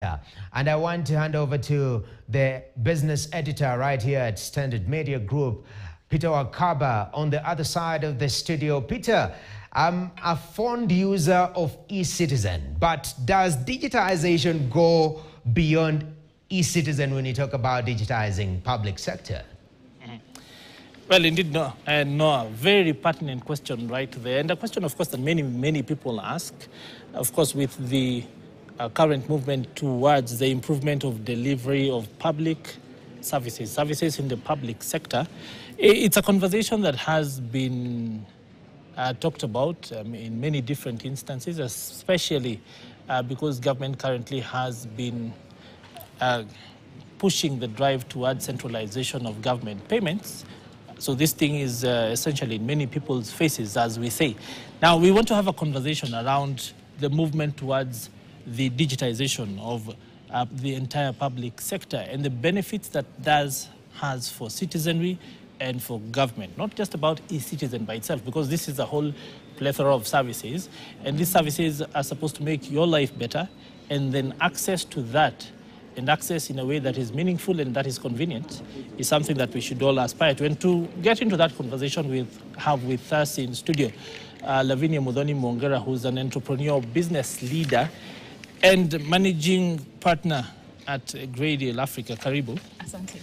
Yeah. And I want to hand over to the business editor right here at Standard Media Group, Peter Wakaba, on the other side of the studio. Peter, I'm a fond user of e-citizen, but does digitization go beyond e-citizen when you talk about digitizing public sector? Well, indeed, no, a very pertinent question right there. And a question, of course, that many people ask, of course, with the current movement towards the improvement of delivery of public services in the public sector. It's a conversation that has been talked about in many different instances, especially because government currently has been pushing the drive towards centralization of government payments. So this thing is essentially in many people's faces, as we say. Now, we want to have a conversation around the movement towards the digitization of the entire public sector and the benefits that has for citizenry and for government. Not just about e-citizen by itself, because this is a whole plethora of services, and these services are supposed to make your life better, and then access to that and access in a way that is meaningful and that is convenient is something that we should all aspire to. And to get into that conversation, we have with us in studio Lavinia Mudhoni Mongera, who's an entrepreneur, business leader, and managing partner at Great Deal Africa. Karibu. Asante.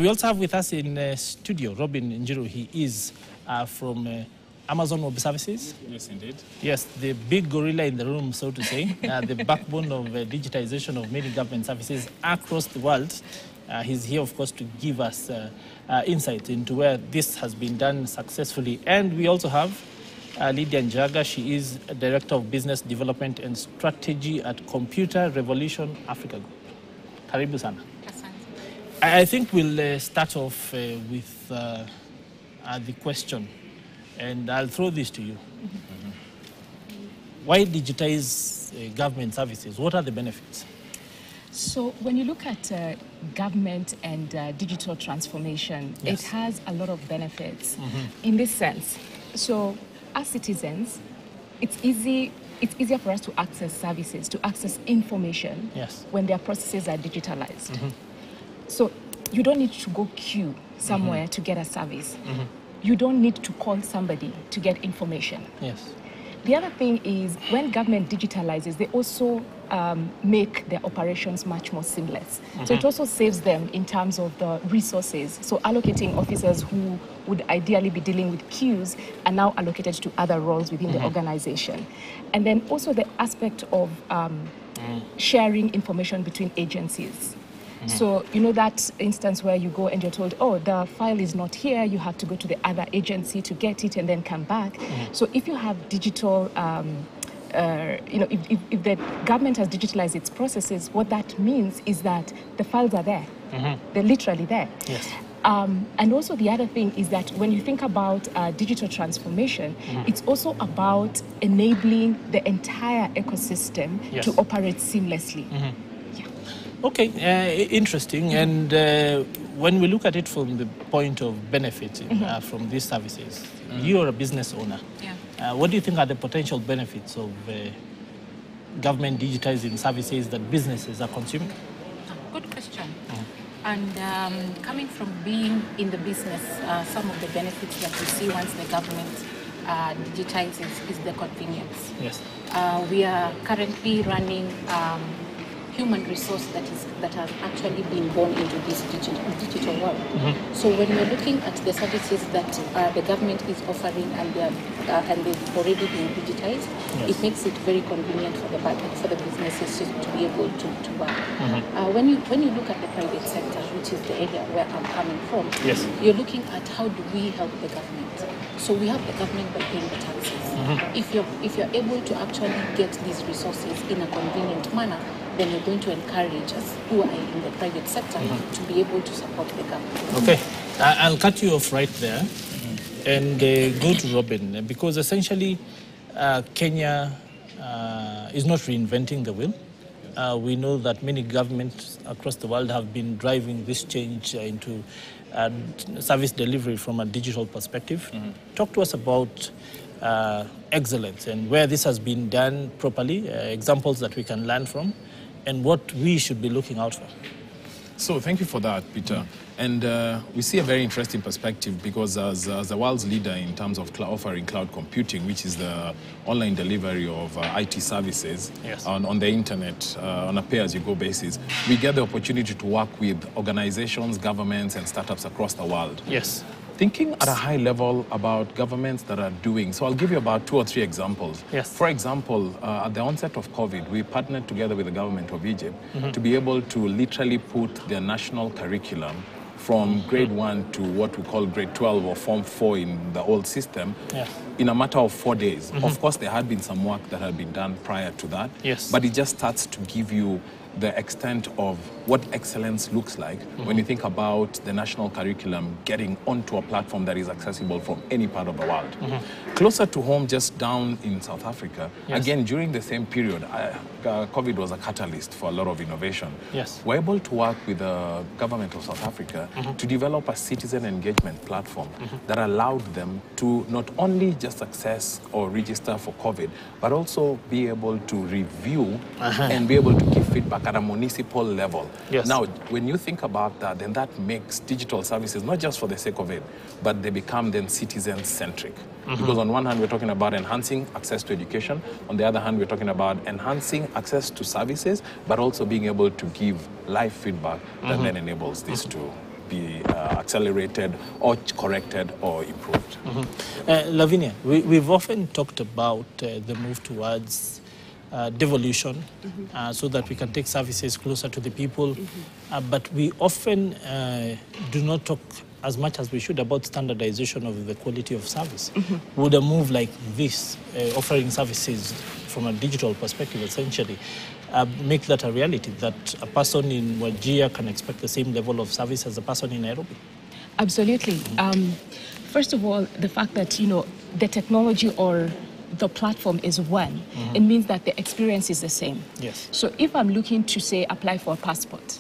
We also have with us in studio Robin Njiru. He is from Amazon Web Services. Yes, indeed. Yes, the big gorilla in the room, so to say, the backbone of digitization of many government services across the world. He's here, of course, to give us insight into where this has been done successfully. And we also have Lydia Njaga. She is Director of Business Development and Strategy at Computer Revolution Africa Group. Karibu sana. I think we'll start off with the question, and I'll throw this to you. Why digitize government services? What are the benefits? So when you look at government and digital transformation, Yes. it has a lot of benefits in this sense. So as citizens, it's easier for us to access services, to access information Yes. when their processes are digitalized. So you don't need to go queue somewhere to get a service. You don't need to call somebody to get information. Yes. The other thing is when government digitalizes, they also make their operations much more seamless. So it also saves them in terms of the resources. So allocating officers who would ideally be dealing with queues are now allocated to other roles within the organization. And then also the aspect of sharing information between agencies. So, you know that instance where you go and you're told, oh, the file is not here, you have to go to the other agency to get it and then come back. So if you have digital, if the government has digitalized its processes, what that means is that the files are there. They're literally there. Yes. And also the other thing is that when you think about digital transformation, it's also about enabling the entire ecosystem Yes. to operate seamlessly. Okay, interesting. And when we look at it from the point of benefit from these services, you're a business owner. Yeah. What do you think are the potential benefits of government digitizing services that businesses are consuming? Good question. And coming from being in the business, some of the benefits that we see once the government digitizes is the convenience. Yes. We are currently running human resource that has actually been born into this digital world. So when we're looking at the services that the government is offering and they've already been digitized, Yes. it makes it very convenient for the businesses to be able to work. When you look at the private sector, which is the area where I'm coming from, Yes. you're looking at how do we help the government. So we help the government by paying the taxes. If you're able to actually get these resources in a convenient manner, then you're going to encourage us who are in the private sector to be able to support the government. Okay, I'll cut you off right there and go to Robin, because essentially Kenya is not reinventing the wheel. We know that many governments across the world have been driving this change into service delivery from a digital perspective. Talk to us about excellence and where this has been done properly, examples that we can learn from, and what we should be looking out for? So thank you for that, Peter. And we see a very interesting perspective because as the world's leader in terms of offering cloud computing, which is the online delivery of IT services on the internet on a pay-as-you-go basis, we get the opportunity to work with organizations, governments, and startups across the world. Yes. Thinking at a high level about governments that are doing, so I'll give you about 2 or 3 examples. Yes. For example, at the onset of COVID, we partnered together with the government of Egypt to be able to literally put their national curriculum from grade 1 to what we call grade 12 or form 4 in the old system in a matter of 4 days. Of course, there had been some work that had been done prior to that, but it just starts to give you the extent of what excellence looks like when you think about the national curriculum getting onto a platform that is accessible from any part of the world. Closer to home, just down in South Africa, again, during the same period, COVID was a catalyst for a lot of innovation. We're able to work with the government of South Africa to develop a citizen engagement platform that allowed them to not only just access or register for COVID, but also be able to review and be able to give feedback at a municipal level. Now, when you think about that, then that makes digital services, not just for the sake of it, but they become then citizen-centric. Because on one hand, we're talking about enhancing access to education. On the other hand, we're talking about enhancing access to services, but also being able to give live feedback that then enables this to be accelerated or corrected or improved. Lavinia, we've often talked about the move towards devolution so that we can take services closer to the people. But we often do not talk as much as we should about standardization of the quality of service. Would a move like this, offering services from a digital perspective essentially, make that a reality, that a person in Wajir can expect the same level of service as a person in Nairobi? Absolutely. First of all, the fact that, you know, the technology or the platform is one, it means that the experience is the same. So if I'm looking to, say, apply for a passport,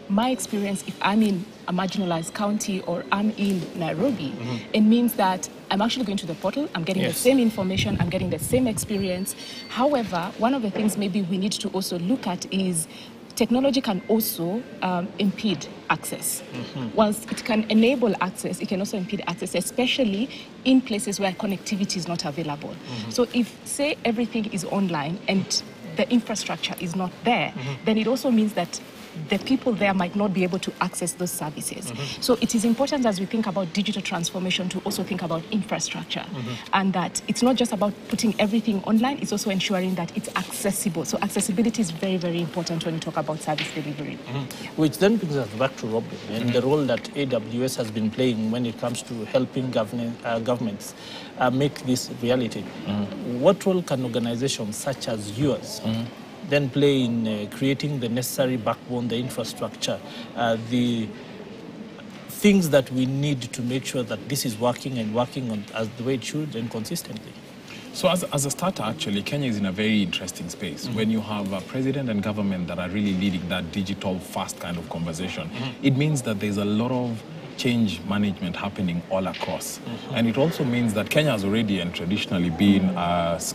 my experience, if I'm in a marginalized county or I'm in Nairobi, it means that I'm actually going to the portal, I'm getting the same information, I'm getting the same experience. However, one of the things maybe we need to also look at is technology can also impede access. Whilst it can enable access, it can also impede access, especially in places where connectivity is not available. So if, say, everything is online and the infrastructure is not there, then it also means that the people there might not be able to access those services. So it is important as we think about digital transformation to also think about infrastructure, and that it's not just about putting everything online, it's also ensuring that it's accessible. So accessibility is very, very important when you talk about service delivery. Which then brings us back to Robin and the role that AWS has been playing when it comes to helping governments make this reality. What role can organizations such as yours then play in creating the necessary backbone, the infrastructure, the things that we need to make sure that this is working and working on as the way it should and consistently? So as a starter, actually, Kenya is in a very interesting space. When you have a president and government that are really leading that digital fast kind of conversation, it means that there's a lot of change management happening all across. And it also means that Kenya has already and traditionally been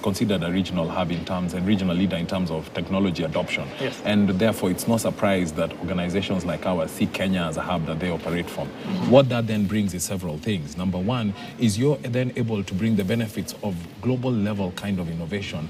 considered a regional hub in terms and regional leader in terms of technology adoption. And therefore, it's no surprise that organizations like ours see Kenya as a hub that they operate from. What that then brings is several things. Number one is you're then able to bring the benefits of global level kind of innovation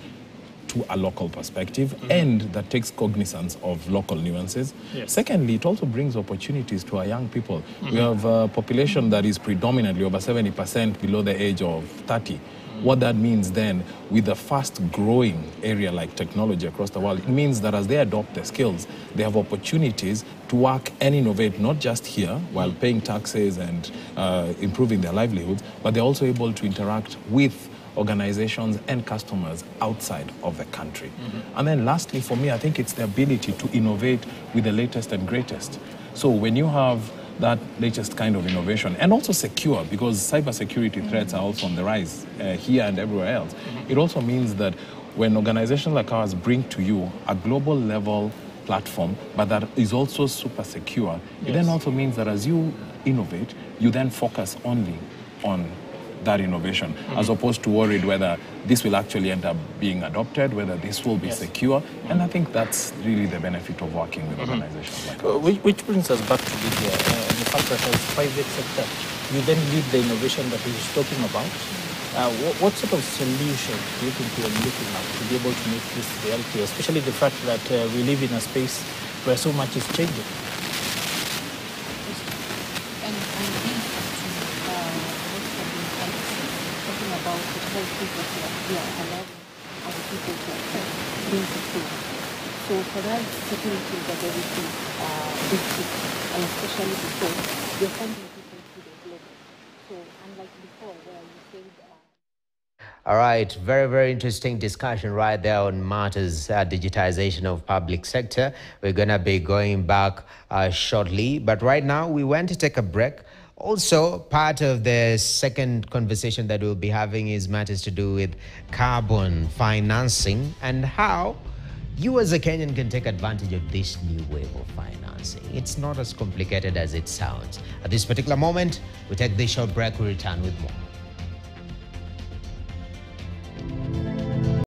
to a local perspective and that takes cognizance of local nuances. Secondly, it also brings opportunities to our young people. We have a population that is predominantly over 70% below the age of 30. What that means then, with a fast-growing area like technology across the world, it means that as they adopt the skills, they have opportunities to work and innovate, not just here, while paying taxes and improving their livelihoods, but they're also able to interact with organizations and customers outside of the country. And then lastly, for me, I think it's the ability to innovate with the latest and greatest. So when you have that latest kind of innovation, and also secure, because cybersecurity threats are also on the rise here and everywhere else, it also means that when organizations like ours bring to you a global level platform, but that is also super secure, it then also means that as you innovate, you then focus only on that innovation, as opposed to worried whether this will actually end up being adopted, whether this will be secure. And I think that's really the benefit of working with organizations like that. Which brings us back to the fact that as private sector, you then lead the innovation that he's talking about. What sort of solution do you think we are looking at to be able to make this reality, especially the fact that we live in a space where so much is changing? And I think talking about the choices that we are allowing other people to access being secure. So for us, security is a very big issue, and especially because we are sending people to the global. So unlike before, where you said. All right, very, very interesting discussion right there on matters digitization of public sector. We're going to be going back shortly, but right now we want to take a break. Also, part of the second conversation that we'll be having is matters to do with carbon financing and how you as a Kenyan can take advantage of this new wave of financing. It's not as complicated as it sounds. At this particular moment, we take this short break, we return with more.